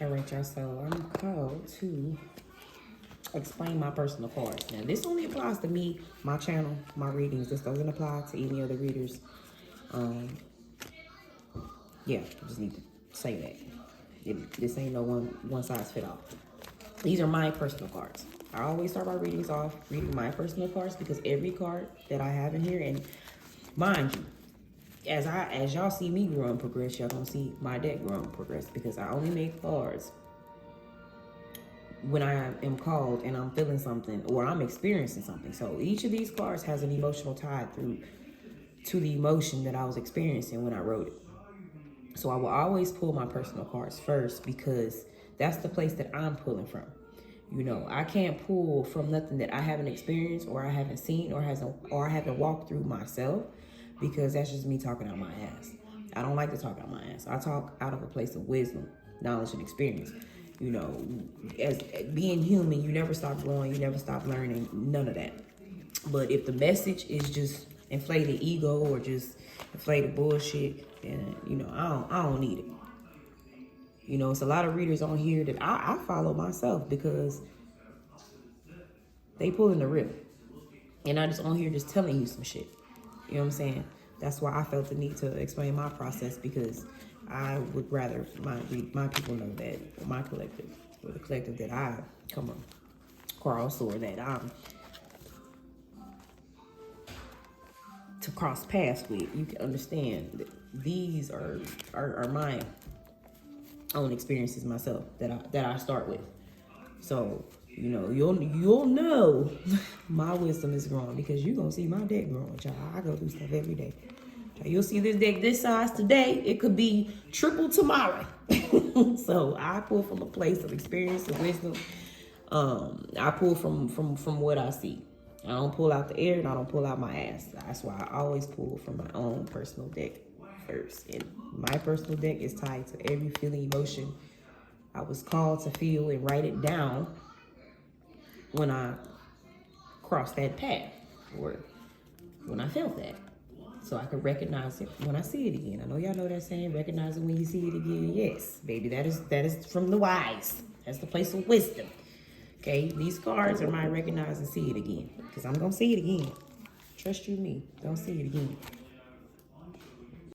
All right, y'all. So I'm called to explain my personal cards. Now, this only applies to me, my channel, my readings. This doesn't apply to any other readers. Yeah, I just need to say that. This ain't no one size fit all. These are my personal cards. I always start my readings off reading my personal cards because every card that I have in here, and mind you, as y'all see me grow and progress, y'all gonna see my deck grow and progress because I only make cards when I am called and I'm feeling something or I'm experiencing something. So each of these cards has an emotional tie through to the emotion that I was experiencing when I wrote it. So I will always pull my personal cards first because that's the place that I'm pulling from. You know, I can't pull from nothing that I haven't experienced or I haven't seen or I haven't walked through myself because that's just me talking out my ass. I don't like to talk out my ass. I talk out of a place of wisdom, knowledge, and experience. You know, as being human, you never stop growing, you never stop learning, none of that. But if the message is just inflated ego or just inflated bullshit, then you know I don't need it. You know, it's a lot of readers on here that I follow myself because they pulling the real, and I just on here just telling you some shit. You know what I'm saying? That's why I felt the need to explain my process because I would rather my people know that, or my collective, or the collective that I come across or that I'm to cross paths with, you can understand that these are my own experiences myself that I start with. So, you know, you'll know my wisdom is growing because you're gonna see my deck growing, child. I go through stuff every day. Child, you'll see this deck this size today, it could be triple tomorrow. So I pull from a place of experience and wisdom. I pull from what I see. I don't pull out the air and I don't pull out my ass. That's why I always pull from my own personal deck first. And my personal deck is tied to every feeling, emotion I was called to feel and write it down when I crossed that path or when I felt that. So I could recognize it when I see it again. I know y'all know that saying, recognize it when you see it again. Yes, baby, that is from the wise. That's the place of wisdom. Okay, these cards are my recognize and see it again. Because I'm going to see it again. Trust you me, don't see it again.